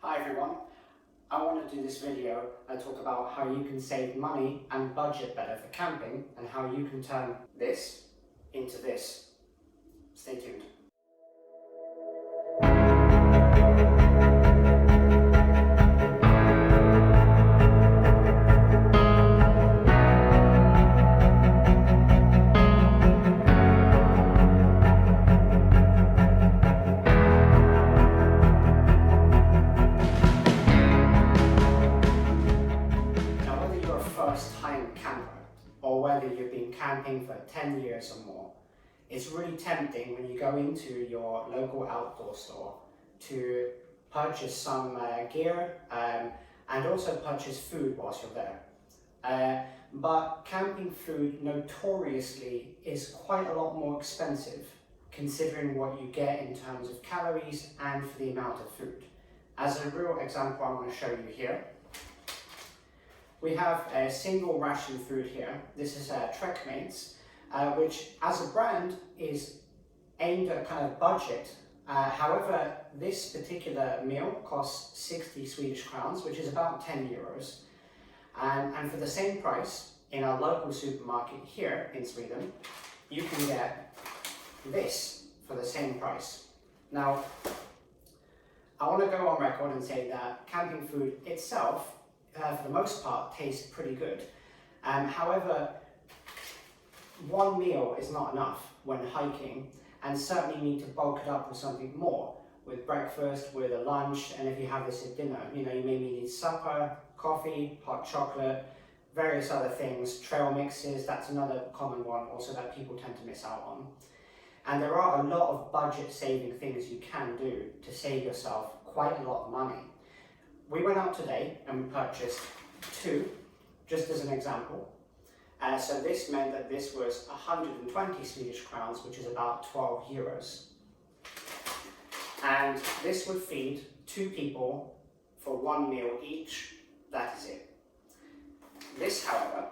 Hi everyone, I want to do this video and talk about how you can save money and budget better for camping and how you can turn this into this. Stay tuned. First-time camper, or whether you've been camping for 10 years or more, it's really tempting when you go into your local outdoor store to purchase some gear and also purchase food whilst you're there. But camping food notoriously is quite a lot more expensive considering what you get in terms of calories and for the amount of food. As a real example, I'm going to show you here. We have a single ration food here. This is TrekMates, which as a brand is aimed at kind of budget. However, this particular meal costs 60 Swedish crowns, which is about 10 euros. And for the same price, in our local supermarket here in Sweden, you can get this for the same price. Now, I want to go on record and say that camping food itself for the most part, tastes pretty good. However, one meal is not enough when hiking, and certainly you need to bulk it up with something more, with breakfast, with a lunch, and if you have this at dinner, you maybe need supper, coffee, hot chocolate, various other things, trail mixes, that's another common one also that people tend to miss out on. And there are a lot of budget saving things you can do to save yourself quite a lot of money. We went out today and we purchased two, just as an example. So this meant that this was 120 Swedish crowns, which is about 12 euros. And this would feed two people for one meal each. That is it. This, however,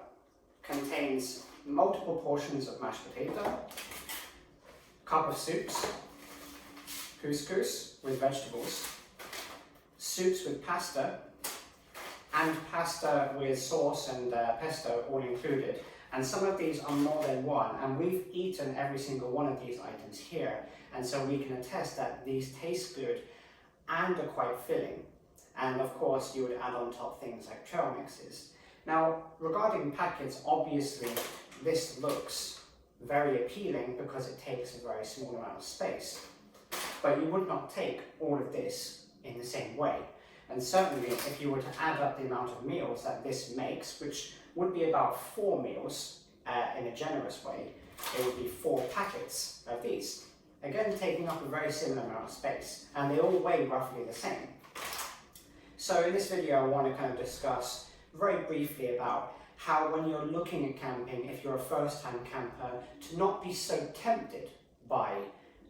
contains multiple portions of mashed potato, cup of soups, couscous with vegetables, soups with pasta, and pasta with sauce and pesto all included. And some of these are more than one, and we've eaten every single one of these items here, and so we can attest that these taste good and are quite filling. And of course you would add on top things like trail mixes. Now regarding packets, obviously this looks very appealing because it takes a very small amount of space, but you would not take all of this in the same way. And certainly if you were to add up the amount of meals that this makes, which would be about 4 meals in a generous way, it would be 4 packets of these. Again, taking up a very similar amount of space, and they all weigh roughly the same. So in this video I want to kind of discuss very briefly about how when you're looking at camping, if you're a first-time camper, to not be so tempted by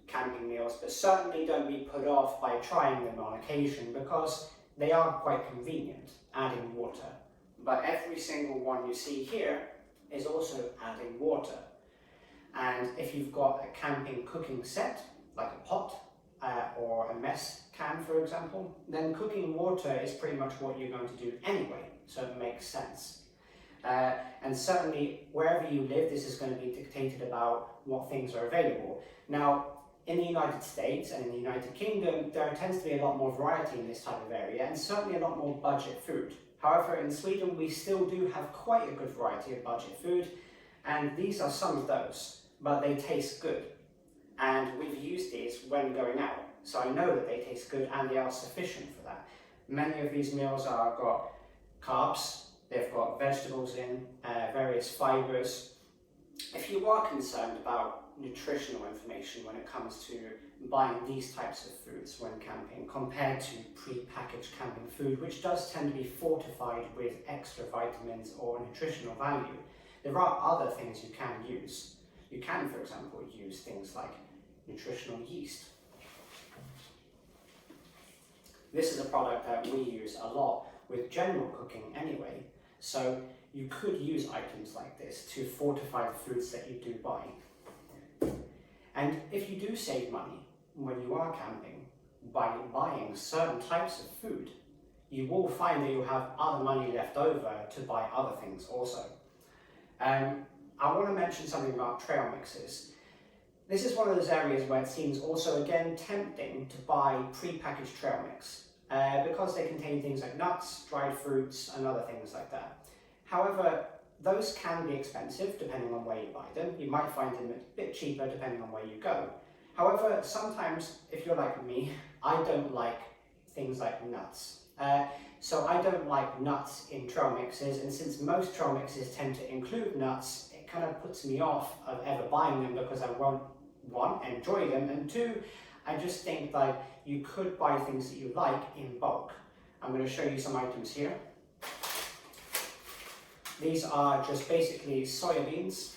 camping meals, but certainly don't be put off by trying them on occasion because they are quite convenient, adding water. But every single one you see here is also adding water. And if you've got a camping cooking set, like a pot or a mess can, for example, then cooking water is pretty much what you're going to do anyway, so it makes sense. And certainly wherever you live, this is going to be dictated about what things are available. Now, in the United States and in the United Kingdom, there tends to be a lot more variety in this type of area and certainly a lot more budget food. However, in Sweden, we still do have quite a good variety of budget food, and these are some of those, but they taste good. And we've used these when going out, so I know that they taste good and they are sufficient for that. Many of these meals are got carbs, they've got vegetables in, various fibers. If you are concerned about nutritional information when it comes to buying these types of foods when camping compared to pre-packaged camping food, which does tend to be fortified with extra vitamins or nutritional value, there are other things you can use. You can, for example, use things like nutritional yeast. This is a product that we use a lot with general cooking anyway, so you could use items like this to fortify the foods that you do buy. And if you do save money when you are camping, by buying certain types of food, you will find that you'll have other money left over to buy other things also. I want to mention something about trail mixes. This is one of those areas where it seems also again tempting to buy pre-packaged trail mix because they contain things like nuts, dried fruits and other things like that. However, those can be expensive depending on where you buy them. You might find them a bit cheaper depending on where you go. However, sometimes, if you're like me, I don't like things like nuts. So I don't like nuts in trail mixes, and since most trail mixes tend to include nuts, it kind of puts me off of ever buying them because I won't, one, enjoy them, and two, I just think like you could buy things that you like in bulk. I'm going to show you some items here. These are just basically soya beans,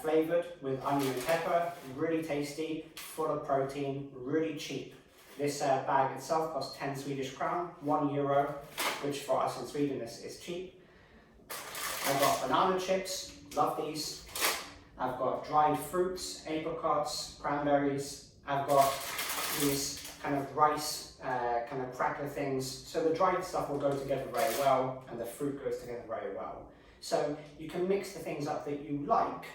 flavored with onion and pepper, really tasty, full of protein, really cheap. This bag itself costs 10 Swedish crown, €1, which for us in Sweden is cheap. I've got banana chips, love these. I've got dried fruits, apricots, cranberries. I've got these kind of rice, kind of cracker things. So the dried stuff will go together very well, and the fruit goes together very well. So you can mix the things up that you like,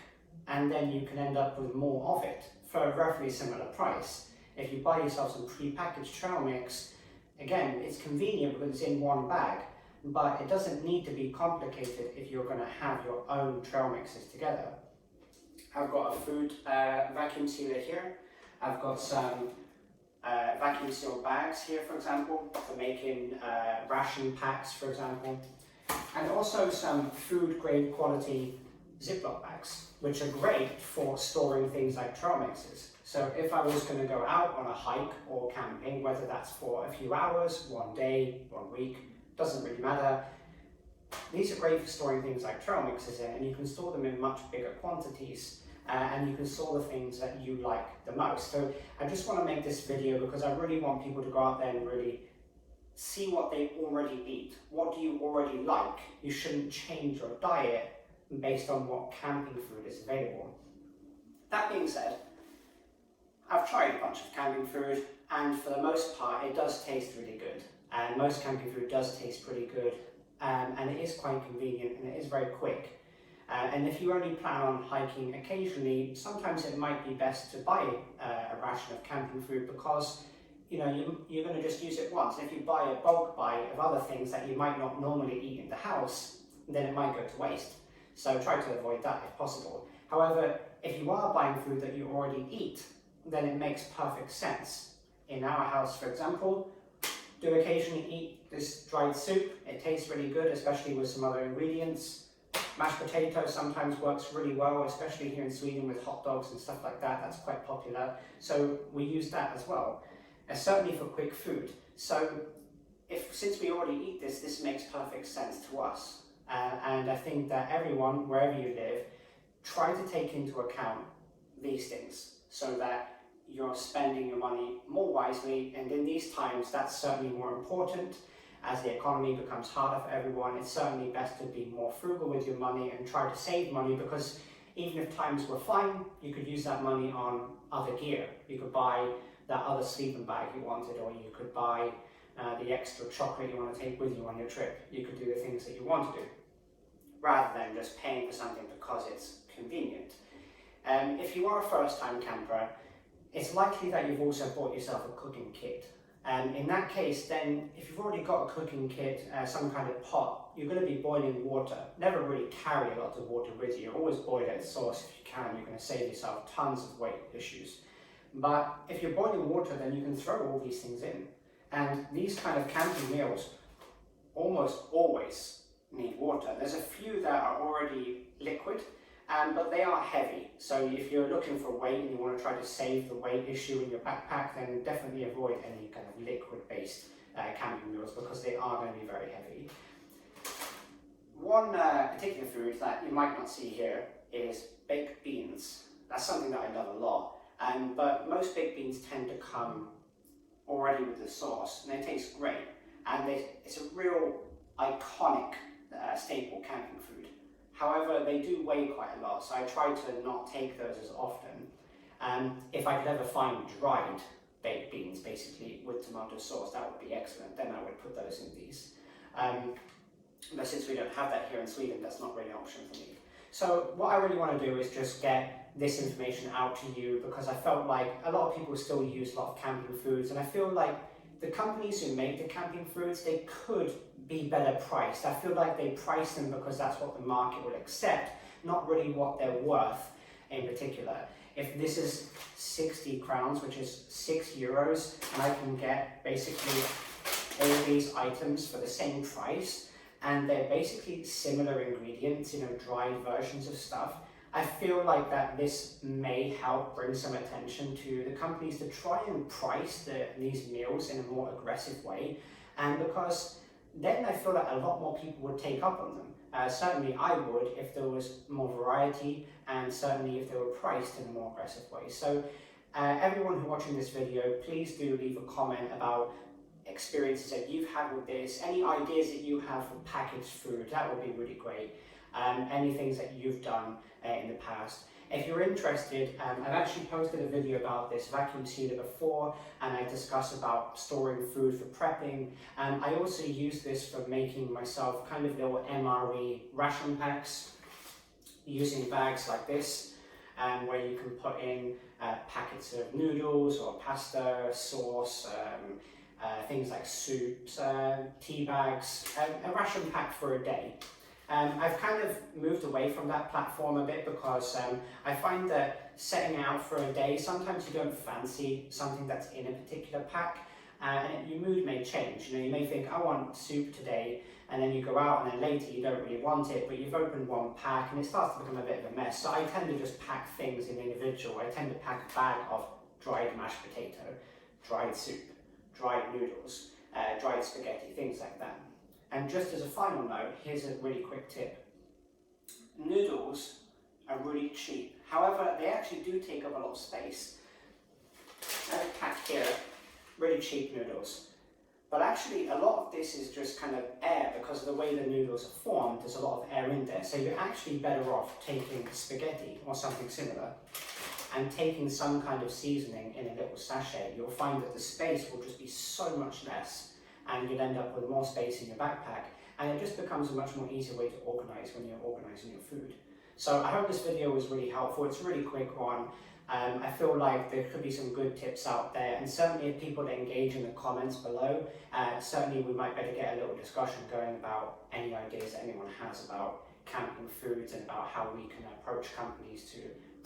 and then you can end up with more of it for a roughly similar price. If you buy yourself some pre-packaged trail mix, again, it's convenient because it's in one bag, but it doesn't need to be complicated if you're going to have your own trail mixes together. I've got a food vacuum sealer here. I've got some vacuum sealed bags here, for example, for making ration packs, for example. And also some food grade quality Ziploc bags, which are great for storing things like trail mixes. So if I was going to go out on a hike or camping, whether that's for a few hours, one day, 1 week, doesn't really matter. These are great for storing things like trail mixes in, and you can store them in much bigger quantities, and you can store the things that you like the most. So I just want to make this video because I really want people to go out there and really see what they already eat. What do you already like? You shouldn't change your diet based on what camping food is available. That being said, I've tried a bunch of camping food, and for the most part it does taste really good. And most camping food does taste pretty good, and it is quite convenient and it is very quick. And if you only plan on hiking occasionally, sometimes it might be best to buy a ration of camping food because you're going to just use it once. If you buy a bulk buy of other things that you might not normally eat in the house, then it might go to waste. So try to avoid that if possible. However, if you are buying food that you already eat, then it makes perfect sense. In our house, for example, do occasionally eat this dried soup. It tastes really good, especially with some other ingredients. Mashed potatoes sometimes works really well, especially here in Sweden with hot dogs and stuff like that. That's quite popular. So we use that as well. Certainly for quick food. So since we already eat this, this makes perfect sense to us. And I think that everyone, wherever you live, try to take into account these things so that you're spending your money more wisely. And in these times, that's certainly more important. As the economy becomes harder for everyone, it's certainly best to be more frugal with your money and try to save money, because even if times were fine, you could use that money on other gear. You could buy that other sleeping bag you wanted, or you could buy the extra chocolate you want to take with you on your trip. You could do the things that you want to do, rather than just paying for something because it's convenient. If you are a first-time camper, it's likely that you've also bought yourself a cooking kit. In that case, then, if you've already got a cooking kit, some kind of pot, you're going to be boiling water. Never really carry a lot of water with you. Always boil at the source if you can. You're going to save yourself tons of weight issues. But if you're boiling water, then you can throw all these things in. And these kind of camping meals almost always need water. There's a few that are already liquid, but they are heavy. So if you're looking for weight and you want to try to save the weight issue in your backpack, then definitely avoid any kind of liquid-based camping meals because they are going to be very heavy. One particular food that you might not see here is baked beans. That's something that I love a lot. But most baked beans tend to come already with the sauce, and they taste great. And it's a real iconic staple camping food. However, they do weigh quite a lot, so I try to not take those as often. If I could ever find dried baked beans basically with tomato sauce. That would be excellent. Then I would put those in these. But since we don't have that here in Sweden, that's not really an option for me. So what I really want to do is just get this information out to you, because I felt like a lot of people still use a lot of camping foods, and I feel like the companies who make the camping foods, they could be better priced. I feel like they price them because that's what the market would accept, not really what they're worth in particular. If this is 60 crowns, which is €6, and I can get basically all these items for the same price, and they're basically similar ingredients, you know, dried versions of stuff, I feel like that this may help bring some attention to the companies to try and price these meals in a more aggressive way. And because then I feel like a lot more people would take up on them. Certainly I would if there was more variety, and certainly if they were priced in a more aggressive way. So everyone who's watching this video, please do leave a comment about experiences that you've had with this, any ideas that you have for packaged food. That would be really great. Any things that you've done in the past. If you're interested, I've actually posted a video about this vacuum sealer before, and I discuss about storing food for prepping. I also use this for making myself kind of little MRE ration packs using bags like this, where you can put in packets of noodles or pasta, sauce, things like soups, tea bags, a ration pack for a day. I've kind of moved away from that platform a bit because I find that setting out for a day, sometimes you don't fancy something that's in a particular pack, and your mood may change. You know, you may think, I want soup today, and then you go out and then later you don't really want it, but you've opened one pack and it starts to become a bit of a mess. So I tend to just pack things in individual. I tend to pack a bag of dried mashed potato, dried soup, dried noodles, dried spaghetti, things like that. And just as a final note, here's a really quick tip. Noodles are really cheap. However, they actually do take up a lot of space. I've packed here really cheap noodles. But actually, a lot of this is just kind of air, because of the way the noodles are formed, there's a lot of air in there. So you're actually better off taking spaghetti or something similar and taking some kind of seasoning in a little sachet. You'll find that the space will just be so much less, and you'll end up with more space in your backpack, and it just becomes a much more easier way to organize when you're organizing your food. So I hope this video was really helpful. It's a really quick one. I feel like there could be some good tips out there, and certainly if people engage in the comments below, certainly we might better get a little discussion going about any ideas that anyone has about camping foods and about how we can approach companies to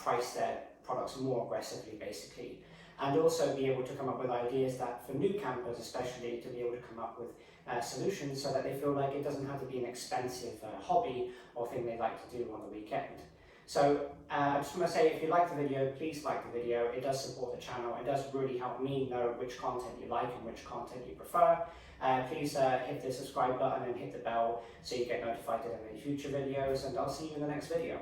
price their products more aggressively, basically. And also be able to come up with ideas that, for new campers especially, to be able to come up with solutions so that they feel like it doesn't have to be an expensive hobby or thing they like to do on the weekend. So I just want to say, if you like the video, please like the video. It does support the channel. It does really help me know which content you like and which content you prefer. Please hit the subscribe button and hit the bell so you get notified of any future videos, and I'll see you in the next video.